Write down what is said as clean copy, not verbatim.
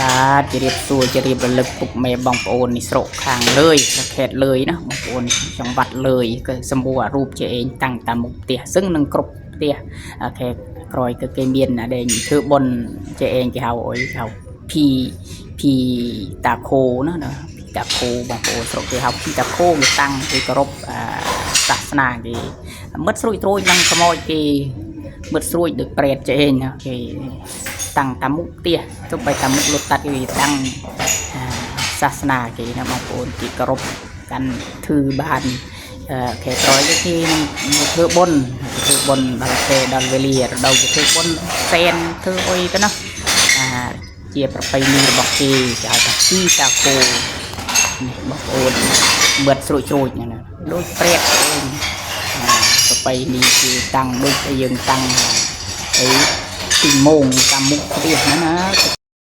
បាទជម្រាបសួរជម្រាបរលឹកពុកម៉ែបងប្អូននេះស្រុកខាងលើយខេត្តលើយណាបងប្អូនចង្វាត់លើយគឺសម្បូររូបជាឯងតាំងតាមមុខផ្ទះសឹងនឹងគ្រប់ផ្ទះខេត្តក្រោយគឺគេមានអាដែលធ្វើបុណ្យជាឯងគេហៅអុយហៅភីតាខូណាភីតាខូបងប្អូនស្រុកគេហៅភីតាខូគេតាំងគេគោរពសាសនាគេមិត្តស្រួយត្រួយនឹងខ្មោចគេមិត្តស្រួយដូចប្រេតចេញណាគេតាំងតាមមុខផ្ទះទោះបីតាមមុខលុតតាត់គេតាំងសាសនាគេណាបងប្អូនគេគោរពកាន់ធ្វើបានខែក្រោយគេនឹងធ្វើបុណ្យដល់ខែដល់វេលាដល់ធ្វើបុណ្យសែនធ្វើអុយទៅណាជាប្រពៃណីរបស់គេគេហៅថាពីតាគោនេះបងប្អូនមិត្តស្រួយហ្នឹងណាដូចប្រេតឯងប្រពៃណីគេតាំងដូចយើងតាំងអីពីម៉ោងតាមមុខផ្ទះហ្នឹងណា